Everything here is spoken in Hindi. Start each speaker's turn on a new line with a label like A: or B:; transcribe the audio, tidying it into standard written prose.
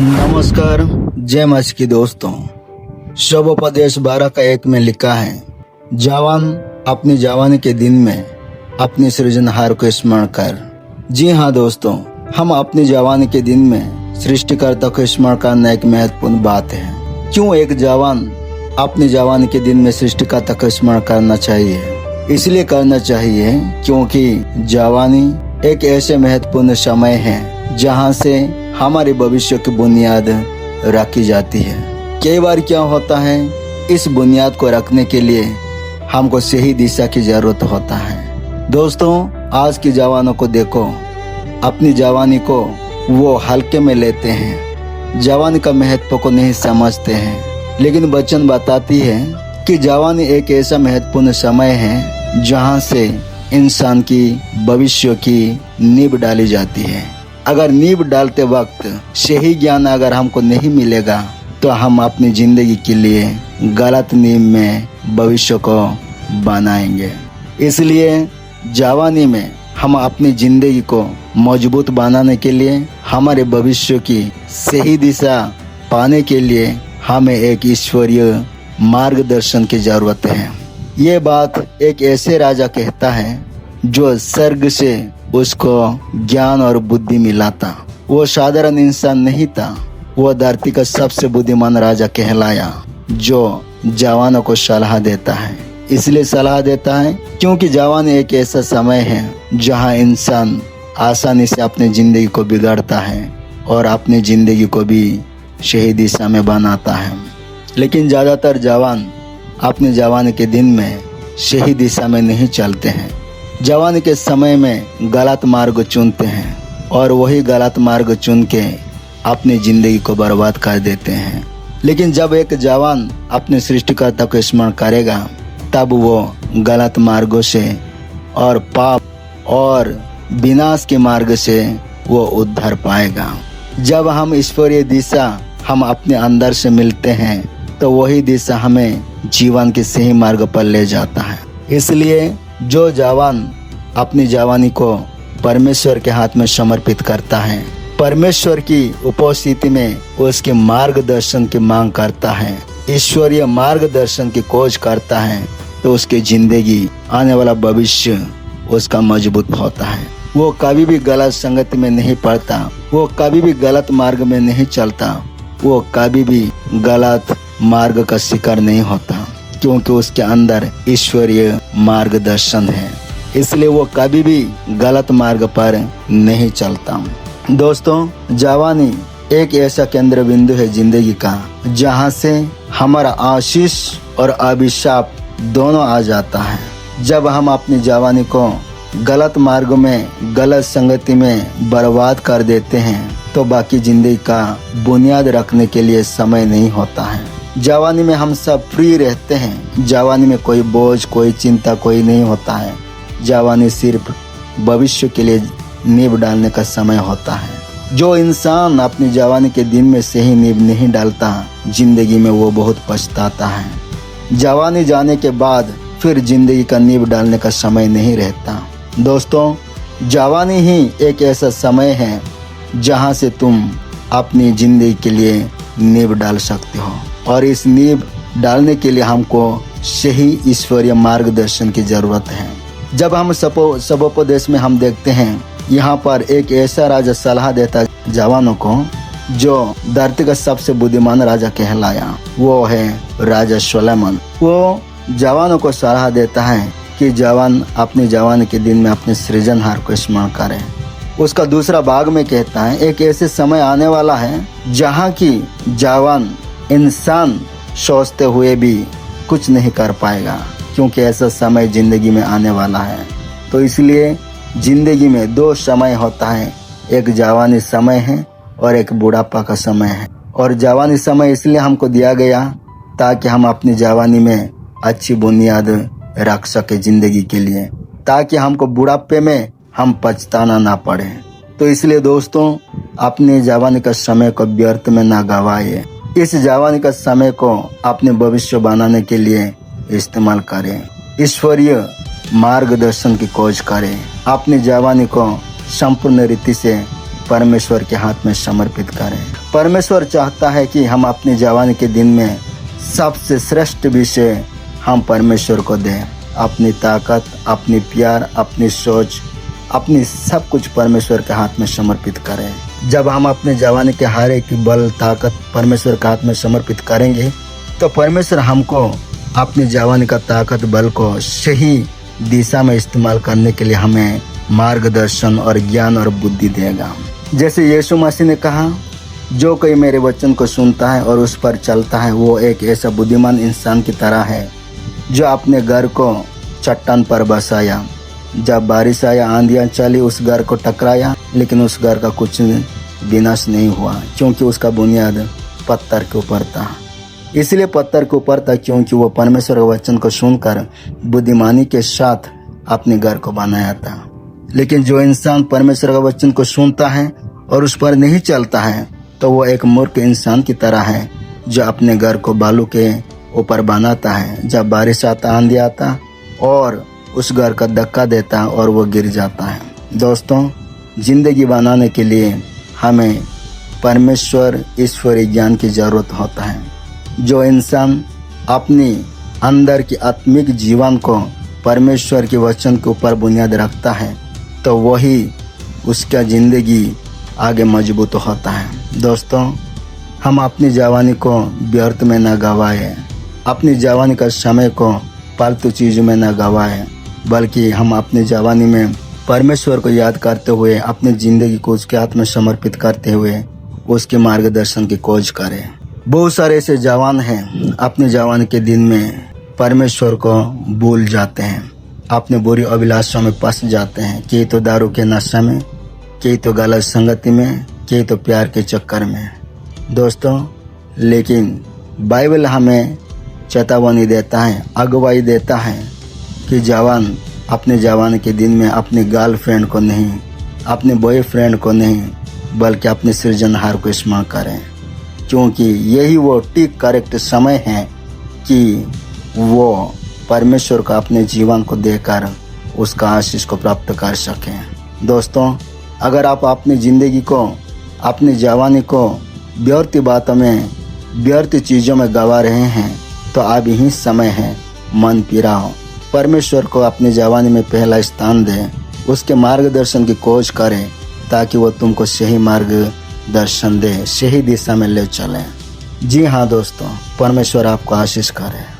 A: नमस्कार, जय मच की दोस्तों। शबोपदेश 12:1 में लिखा है, जवान अपनी जवानी के दिन में अपनी सृजनहार को स्मरण कर। जी हाँ दोस्तों, हम अपनी जवानी के दिन में सृष्टिकर्ता को स्मरण करना एक महत्वपूर्ण बात है। क्यों एक जवान अपनी जवानी के दिन में सृष्टिकर्ता को स्मरण करना चाहिए? इसलिए करना चाहिए क्योंकि जवानी एक ऐसे महत्वपूर्ण समय है जहाँ से हमारे भविष्य की बुनियाद रखी जाती है। कई बार क्या होता है, इस बुनियाद को रखने के लिए हमको सही दिशा की जरूरत होता है। दोस्तों, आज के जवानों को देखो, अपनी जवानी को वो हल्के में लेते हैं, जवानी का महत्व को नहीं समझते हैं। लेकिन वचन बताती है कि जवानी एक ऐसा महत्वपूर्ण समय है जहाँ से इंसान की भविष्य की नींव डाली जाती है। अगर नींव डालते वक्त सही ज्ञान अगर हमको नहीं मिलेगा तो हम अपनी जिंदगी के लिए गलत नींव में भविष्य को बनाएंगे। इसलिए जवानी में हम अपनी जिंदगी को मजबूत बनाने के लिए, हमारे भविष्य की सही दिशा पाने के लिए हमें एक ईश्वरीय मार्गदर्शन की जरूरत है। ये बात एक ऐसे राजा कहता है जो स्वर्ग से उसको ज्ञान और बुद्धि मिला था। वो साधारण इंसान नहीं था, वो धरती का सबसे बुद्धिमान राजा कहलाया, जो जवानों को सलाह देता है। इसलिए सलाह देता है क्योंकि जवानी एक ऐसा समय है जहां इंसान आसानी से अपनी जिंदगी को बिगाड़ता है और अपनी जिंदगी को भी सही दिशा में बनाता है। लेकिन ज्यादातर जवान अपने जवानी के दिन में सही दिशा में नहीं चलते हैं। जवानी के समय में गलत मार्ग चुनते हैं और वही गलत मार्ग चुन के अपनी जिंदगी को बर्बाद कर देते हैं। लेकिन जब एक जवान अपने सृष्टिकर्ता को स्मरण करेगा तब वो गलत मार्गों से और पाप और विनाश के मार्ग से वो उद्धार पाएगा। जब हम ईश्वरीय दिशा हम अपने अंदर से मिलते हैं तो वही दिशा हमें जीवन के सही मार्ग पर ले जाता है। इसलिए जो जवान अपनी जवानी को परमेश्वर के हाथ में समर्पित करता है, परमेश्वर की उपस्थिति में उसके मार्गदर्शन की मांग करता है, ईश्वरीय मार्गदर्शन की खोज करता है, तो उसकी जिंदगी आने वाला भविष्य उसका मजबूत होता है। वो कभी भी गलत संगति में नहीं पड़ता, वो कभी भी गलत मार्ग में नहीं चलता, वो कभी भी गलत मार्ग का शिकार नहीं होता, क्योंकि उसके अंदर ईश्वरीय मार्गदर्शन है। इसलिए वो कभी भी गलत मार्ग पर नहीं चलता। दोस्तों, जवानी एक ऐसा केंद्र बिंदु है जिंदगी का जहाँ से हमारा आशीष और अभिशाप दोनों आ जाता है। जब हम अपनी जवानी को गलत मार्ग में, गलत संगति में बर्बाद कर देते हैं तो बाकी जिंदगी का बुनियाद रखने के लिए समय नहीं होता है। जवानी में हम सब फ्री रहते हैं। जवानी में कोई बोझ, कोई चिंता, कोई नहीं होता है। जवानी सिर्फ भविष्य के लिए नींव डालने का समय होता है। जो इंसान अपनी जवानी के दिन में सही नींव नहीं डालता, जिंदगी में वो बहुत पछताता है। जवानी जाने के बाद फिर जिंदगी का नींव डालने का समय नहीं रहता। दोस्तों, जवानी ही एक ऐसा समय है जहाँ से तुम अपनी जिंदगी के लिए नींव डाल सकते हो, और इस नींव डालने के लिए हमको सही ईश्वरीय मार्गदर्शन की जरूरत है। जब हम सबोपदेश में हम देखते हैं, यहाँ पर एक ऐसा राजा सलाह देता जवानों को जो धरती का सबसे बुद्धिमान राजा कहलाया, वो है राजा सोलोमन। वो जवानों को सलाह देता है कि जवान अपनी जवानी के दिन में अपने सृजनहार को स्मरण करें। उसका दूसरा भाग में कहता है, एक ऐसे समय आने वाला है जहाँ की जवान इंसान सोचते हुए भी कुछ नहीं कर पाएगा, क्योंकि ऐसा समय जिंदगी में आने वाला है। तो इसलिए जिंदगी में दो समय होता है, एक जवानी समय है और एक बुढ़ापा का समय है। और जवानी समय इसलिए हमको दिया गया ताकि हम अपनी जवानी में अच्छी बुनियाद रख सके जिंदगी के लिए, ताकि हमको बुढ़ापे में हम पछताना ना पड़े। तो इसलिए दोस्तों, अपने जवानी का समय को व्यर्थ में ना गवाए। इस जवानी का समय को अपने भविष्य बनाने के लिए इस्तेमाल करें। ईश्वरीय मार्गदर्शन की खोज करें। अपनी जवानी को संपूर्ण रीति से परमेश्वर के हाथ में समर्पित करें। परमेश्वर चाहता है कि हम अपनी जवानी के दिन में सबसे श्रेष्ठ विषय हम परमेश्वर को दें। अपनी ताकत, अपनी प्यार, अपनी सोच, अपनी सब कुछ परमेश्वर के हाथ में समर्पित करें। जब हम अपने जवानी के हर एक बल, ताकत परमेश्वर के हाथ में समर्पित करेंगे तो परमेश्वर हमको अपनी जवानी का ताकत, बल को सही दिशा में इस्तेमाल करने के लिए हमें मार्गदर्शन और ज्ञान और बुद्धि देगा। जैसे यीशु मसीह ने कहा, जो कोई मेरे वचन को सुनता है और उस पर चलता है वो एक ऐसा बुद्धिमान इंसान की तरह है जो अपने घर को चट्टान पर बसाया। जब बारिश आया, आंधियां चली, उस घर को टकराया, लेकिन उस घर का कुछ विनाश नहीं हुआ क्योंकि उसका बुनियाद पत्थर के ऊपर था। इसलिए पत्थर के ऊपर था क्योंकि वो परमेश्वर के वचन को सुनकर बुद्धिमानी के साथ अपने घर को बनाया था। लेकिन जो इंसान परमेश्वर का वचन को सुनता है और उस पर नहीं चलता है तो वो एक मूर्ख इंसान की तरह है जो अपने घर को बालू के ऊपर बनाता है। जब बारिश आता, आंधी आता और उस घर का धक्का देता और वो गिर जाता है। दोस्तों, जिंदगी बनाने के लिए हमें परमेश्वर, ईश्वरीय ज्ञान की जरूरत होता है। जो इंसान अपनी अंदर की आत्मिक जीवन को परमेश्वर के वचन के ऊपर बुनियाद रखता है तो वही उसका जिंदगी आगे मजबूत होता है। दोस्तों, हम अपनी जवानी को व्यर्थ में न गवाएं, अपनी जवानी का समय को फालतू चीज़ों में न गवाएं, बल्कि हम अपनी जवानी में परमेश्वर को याद करते हुए अपनी ज़िंदगी को उसके हाथ में समर्पित करते हुए उसके मार्गदर्शन की खोज करें। बहुत सारे ऐसे जवान हैं अपने जवानी के दिन में परमेश्वर को भूल जाते हैं, अपने बुरी अभिलाषों में फंस जाते हैं, कई तो दारू के नशे में, कई तो गलत संगति में, कई तो प्यार के चक्कर में। दोस्तों, लेकिन बाइबल हमें चेतावनी देता है, अगुवाई देता है कि जवान अपने जवानी के दिन में अपने गर्लफ्रेंड को नहीं, अपने बॉयफ्रेंड को नहीं, बल्कि अपने सृजनहार को स्मरण करें, क्योंकि यही वो ठीक करेक्ट समय है कि वो परमेश्वर को अपने जीवन को देकर उसका आशीष को प्राप्त कर सकें। दोस्तों, अगर आप अपनी ज़िंदगी को, अपनी जवानी को व्यर्थ बातों में, व्यर्थ चीज़ों में गवा रहे हैं तो अब यही समय है मन फिराओ, परमेश्वर को अपनी जवानी में पहला स्थान दें, उसके मार्गदर्शन की खोज करें ताकि वो तुमको सही मार्गदर्शन दे, सही दिशा में ले चलें। जी हाँ दोस्तों, परमेश्वर आपको आशीष करे।